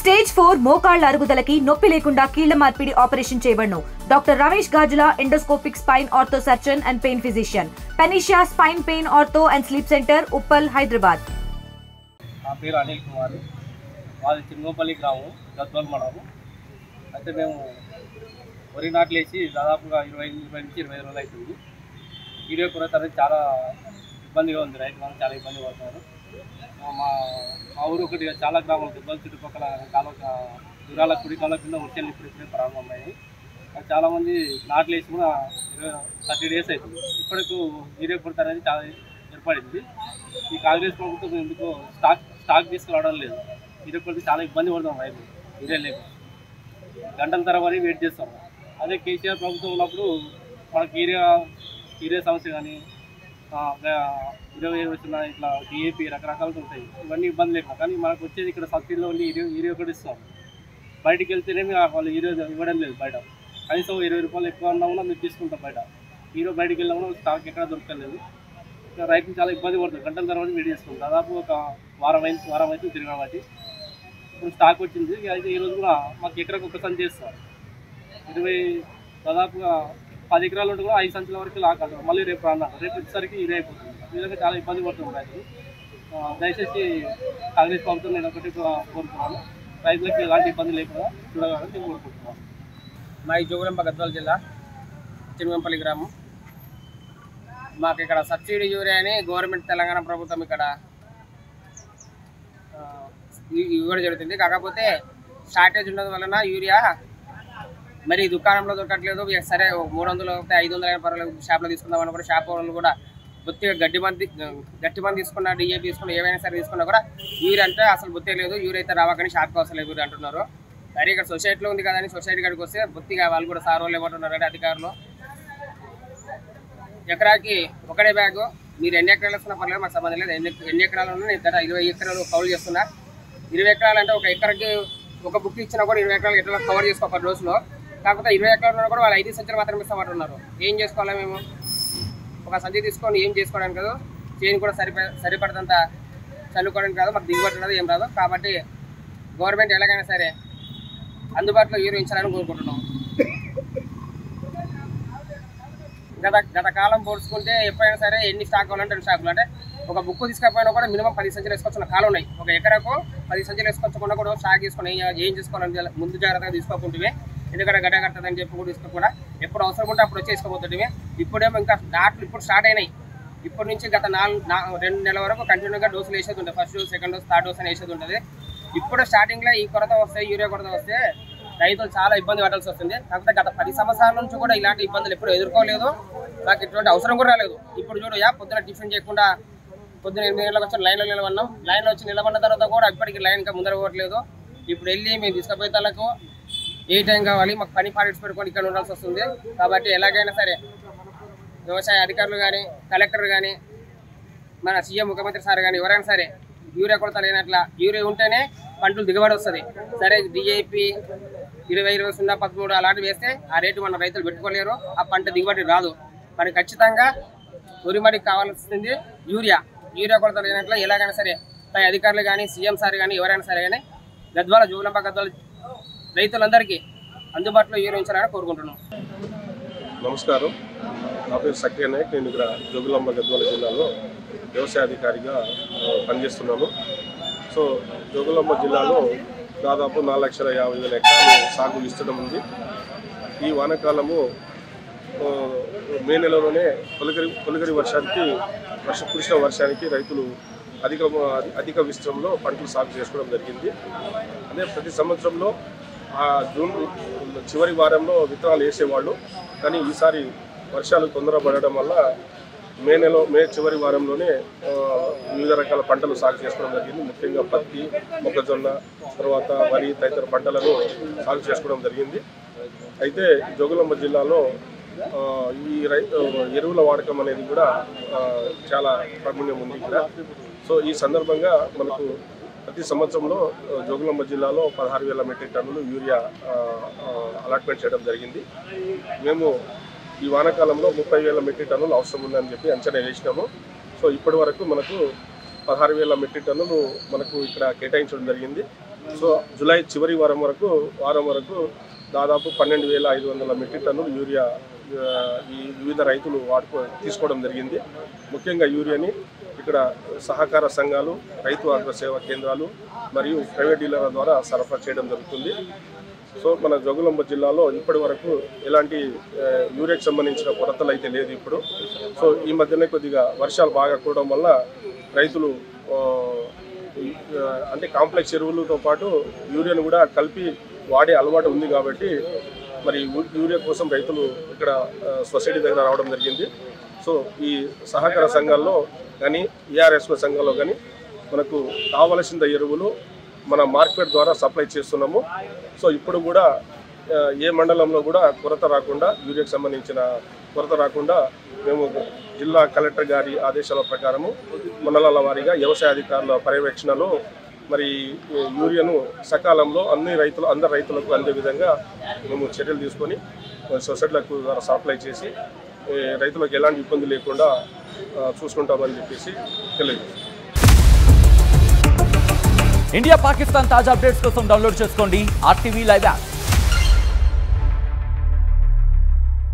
Stage 4 మోకాళ్ల అరుగుదలకి నొప్పి లేకుండా కీళ్ల మార్పిడి ఆపరేషన్ చేయబడును. Doctor Ramesh Gajula, endoscopic spine ortho surgeon and pain physician, Panacea spine pain ortho and sleep centre, Uppal, Hyderabad. నా పేరు అనిల్ కుమార్. మాది చిన్నపల్లి గ్రామం, గద్వాల్ మండలం. అయితే మేము వరి నాట్లు వేసి దాదాపుగా 20 నుంచి 20 రోజులు అవుతుంది. వీడియో కూడా తనకి చాలా ఇబ్బందిగా ఉంది. రైతు వాళ్ళు చాలా ఇబ్బంది పడుతున్నారు. మా ఊరు ఒకటి చాలా గ్రామాలు గద్వాల చుట్టుపక్కల దూరాల కుడి కాల కింద వచ్చేళ్ళు ఇప్పుడే ప్రారంభం అయ్యాయి. చాలామంది నాట్లు వేసి కూడా 30 డేస్ అవుతుంది. ఇప్పటికు వీడియో కొడతారు అనేది చాలా ఏర్పడింది. ఈ కాంగ్రెస్ ప్రభుత్వం ఎందుకు స్టాక్ తీసుకురావడం లేదు. వీడియో కొడితే చాలా ఇబ్బంది పడుతున్నాం రైతు. వీడియో లేక గంటల తరబడి వెయిట్ చేస్తాం. అదే కేసీఆర్ ప్రభుత్వం ఉన్నప్పుడు మనకి ఏరియా సమస్య కానీ 20 వచ్చిన ఇట్లా డిఏపీ రకరకాలుగా ఉంటాయి. ఇవన్నీ ఇబ్బంది లేకుండా కానీ మనకు వచ్చేది ఇక్కడ సబ్సిడీలో ఉండి ఏరియా కూడా ఇస్తాం. బయటికి వెళ్తేనేమి వాళ్ళు ఏరియా ఇవ్వడం లేదు. బయట కనీసం 20 రూపాయలు ఎక్కువ ఉన్నా కూడా మీరు తీసుకుంటాం. బయట బయటికి వెళ్ళినా కూడా స్టాక్ ఎక్కడ దొరకలేదు. రైతులు చాలా ఇబ్బంది పడుతుంది. గంటల తర్వాత వెయిట్ చేసుకుంటాం. దాదాపు ఒక వారం అయితే తిరగడం బట్టి ఇప్పుడు స్టాక్ వచ్చింది. అయితే ఈరోజు కూడా మాకు ఎకరకు ఒక సంచి చేస్తాం. దాదాపుగా 10 ఎకరాలు ఉంటే కూడా 5 సంచుల వరకు లాక్కుంటాం. మళ్ళీ రేపు వచ్చేసరికి ఇదే అయిపోతుంది. ఈ విధంగా చాలా ఇబ్బంది పడుతుంది రైతులు. దయచేసి కాంగ్రెస్ ప్రభుత్వం నేను ఒకటి కోరుతున్నాను, రైతులకు ఎలాంటి ఇబ్బంది లేకుండా చూడగలని నేను కోరుకుంటున్నాను. మా జోగులాంబ గద్వాల జిల్లా చిన్నపల్లి గ్రామం. మాకు ఇక్కడ సబ్సిడీ యూరియా అని గవర్నమెంట్ తెలంగాణ ప్రభుత్వం ఇక్కడ ఇవ్వడం జరుగుతుంది. కాకపోతే షార్టేజ్ ఉండడం వలన యూరియా మరి దుకాణంలో దొరకట్లేదు. సరే 300 500 పర్వాలేదు షాప్లో తీసుకుందామని కూడా షాప్ వాళ్ళు కూడా బొత్తిగా గట్టి మంది తీసుకున్నా, డిఏపీ తీసుకున్నా, ఏవైనా సరే తీసుకున్నా కూడా యూరియా అంటే అసలు బొత్తే లేదు. యూరియా అయితే రావకని షాప్కి అవసరం లేదు అంటున్నారు. సరే ఇక్కడ సొసైటీలో ఉంది కదా అని సొసైటీ కాడికి వస్తే బొత్తిగా వాళ్ళు కూడా సార్ వాళ్ళు ఏమంటున్నారంటే అధికారులు ఎకరాకి ఒకటే బ్యాగు, మీరు ఎన్ని ఎకరాలు వేసుకున్నా పర్లేదు, మాకు సంబంధం లేదు. ఎన్ని ఎకరాలు ఉన్నా నేను 20 ఎకరాలు కౌలు చేస్తున్నా. 20 ఎకరాలు అంటే ఒక ఎకరాకి ఒక బుక్ ఇచ్చినా కూడా 20 ఎకరాలు ఎట్లా కవర్ చేసుకో ఒక రోజులో. కాకపోతే 20 ఎకరాలు కూడా వాళ్ళు 5 సంచులు మాత్రం ఇస్తామంటున్నారు. ఏం చేసుకోవాలి మేము? ఒక సంచి తీసుకొని ఏం చేసుకోవడానికి కాదు, చేను కూడా సరిపడతంత చల్లుకోవడానికి కాదు, మాకు దిగుబడి రాదు, ఏం రాదు. కాబట్టి గవర్నమెంట్ ఎలాగైనా సరే అందుబాటులో యూరియా ఇచ్చాలని కోరుకుంటున్నాం. గత కాలం పోల్చుకుంటే ఎప్పుడైనా సరే ఎన్ని స్టాక్ కావాలంటే 2 స్టాకులు, అంటే ఒక బుక్ తీసుకపోయినా కూడా మినిమం 10 సంచులు వేసుకొచ్చిన కాలం ఉన్నాయి. ఒక ఎకరకు 10 సంచులు వేసుకొచ్చకుండా కూడా స్టాక్ తీసుకొని ఏం చేసుకోవాలని ముందు జాగ్రత్తగా తీసుకోకుంటే, ఎందుకంటే గడ్డ కట్టదని చెప్పి కూడా తీసుకోకుండా ఎప్పుడు అవసరం ఉంటే అప్పుడు వచ్చి వేసుకోబోతుంటే. ఇప్పుడేమో ఇంకా నాట్లు ఇప్పుడు స్టార్ట్ అయినాయి. ఇప్పటి నుంచి గత 2 నెలల వరకు కంటిన్యూగా డోసులు వేసేది ఉంటుంది. First dose, second dose, third dose అని వేసేది ఉంటుంది. ఇప్పుడు స్టార్టింగ్లో ఈ కొరత వస్తే, యూరియా కొరత వస్తే రైతులు చాలా ఇబ్బంది పడాల్సి వస్తుంది. కాకపోతే గత 10 సంవత్సరాల నుంచి కూడా ఇలాంటి ఇబ్బందులు ఎప్పుడు ఎదుర్కోలేదు. నాకు ఇటువంటి అవసరం కూడా రాలేదు. ఇప్పుడు చూడు, పొద్దున టిఫిన్ చేయకుండా పొద్దున 8 గంటలకు వచ్చి లైన్లో నిలబడినాం. లైన్లో వచ్చి నిలబడిన తర్వాత కూడా ఇప్పటికీ లైన్ ఇంకా ముందర పోవట్లేదు. ఇప్పుడు వెళ్ళి మేము తీసుకుపోయే తలకు ఏ టైం కావాలి, మాకు పని పార్టీస్ పెట్టుకొని ఇక్కడ ఉండాల్సి వస్తుంది. కాబట్టి ఎలాగైనా సరే వ్యవసాయ అధికారులు కానీ, కలెక్టర్ కానీ, మన సీఎం ముఖ్యమంత్రి సార్ కానీ ఎవరైనా సరే యూరియా కొరత లేనట్ల, యూరియా ఉంటేనే పంటలు దిగుబడి వస్తుంది. సరే డిఏపీ 20, 0, 13 అలాంటివి వేస్తే ఆ రేటు మన రైతులు పెట్టుకోలేరు, ఆ పంట దిగుబడి రాదు. మనకి ఖచ్చితంగా ఉరిమడికి కావాల్సింది యూరియా కొరత లేనట్ల ఎలాగైనా సరే పై అధికారులు కానీ, సీఎం సార్ కానీ ఎవరైనా సరే కానీ జోగులాంబ గద్వాల రైతులందరికీ అందుబాటులో యూరియా ఉంచాలని కోరుకుంటున్నాం. నమస్కారం, నా పేరు సక్రియ నాయక్. నేను ఇక్కడ జోగులాంబ గద్వాల జిల్లాలో వ్యవసాయ అధికారిగా పనిచేస్తున్నాను. సో జోగులాంబ జిల్లాలో దాదాపు 4,50,000 ఎకరాలు సాగు విస్తీర్ణం ఉంది. ఈ వానాకాలము మే నెలలోనే తొలగరి కురిసిన వర్షానికి రైతులు అధిక విస్తీర్ణంలో పంటలు సాగు చేసుకోవడం జరిగింది. అదే ప్రతి సంవత్సరంలో జూన్ చివరి వారంలో విత్తనాలు వేసేవాళ్ళు, కానీ ఈసారి వర్షాలు తొందర పడడం వల్ల మే చివరి వారంలోనే వివిధ రకాల పంటలు సాగు చేసుకోవడం జరిగింది. ముఖ్యంగా పత్తి, మొక్కజొన్న, తర్వాత వరి తదితర పంటలను సాగు చేసుకోవడం జరిగింది. అయితే జోగులాంబ జిల్లాలో ఈ ఎరువుల వాడకం అనేది కూడా చాలా ప్రాముఖ్యం ఉంది ఇక్కడ. సో ఈ సందర్భంగా మనకు ప్రతి సంవత్సరంలో జోగులాంబ జిల్లాలో 16,000 మెట్రిక్ టన్నులు యూరియా అలాట్మెంట్ చేయడం జరిగింది. మేము ఈ వానాకాలంలో 30,000 మెట్రిక్ టన్నులు అవసరం ఉందని చెప్పి అంచనా వేసినాము. సో ఇప్పటి వరకు మనకు 16,000 మెట్రిక్ టన్నులు మనకు ఇక్కడ కేటాయించడం జరిగింది. సో జూలై చివరి వారం వరకు దాదాపు 12,500 మెట్రిక్ టన్నులు యూరియా ఈ వివిధ రైతులు తీసుకోవడం జరిగింది. ముఖ్యంగా యూరియాని ఇక్కడ సహకార సంఘాలు, రైతు ఆగ్ర సేవా కేంద్రాలు మరియు ప్రైవేట్ డీలర్ల ద్వారా సరఫరా చేయడం జరుగుతుంది. సో మన జోగులాంబ జిల్లాలో ఇప్పటి వరకు ఎలాంటి యూరియాకి సంబంధించిన కొరతలు అయితే లేదు ఇప్పుడు. సో ఈ మధ్యనే కొద్దిగా వర్షాలు బాగా కూడడం వల్ల రైతులు అంటే కాంప్లెక్స్ ఎరువులతో పాటు యూరియాను కూడా కలిపి వాడే అలవాటు ఉంది కాబట్టి మరి యూరియా కోసం రైతులు ఇక్కడ సొసైటీ దగ్గర రావడం జరిగింది. సో ఈ సహకార సంఘాల్లో కానీ ఏఆర్ఎస్ఓ సంఘాల్లో కానీ మనకు కావలసిన ఎరువులు మన మార్కెట్ ద్వారా సప్లై చేస్తున్నాము. సో ఇప్పుడు కూడా ఏ మండలంలో కూడా కొరత రాకుండా, యూరియాకి సంబంధించిన కొరత రాకుండా మేము జిల్లా కలెక్టర్ గారి ఆదేశాల ప్రకారము మండలాల వారీగా వ్యవసాయ అధికారుల పర్యవేక్షణలో మరి యూరియాను సకాలంలో అందరి రైతులకు అందే విధంగా మేము చర్యలు తీసుకొని సొసైటీలకు ద్వారా సప్లై చేసి రైతులకు ఎలాంటి ఇబ్బంది లేకుండా చూసుకుంటామని చెప్పేసి తెలియజేస్తాం. ఇండియా పాకిస్తాన్ తాజా అప్డేట్స్ కోసం డౌన్లోడ్ చేసుకోండి RTV లైవ్ యాప్.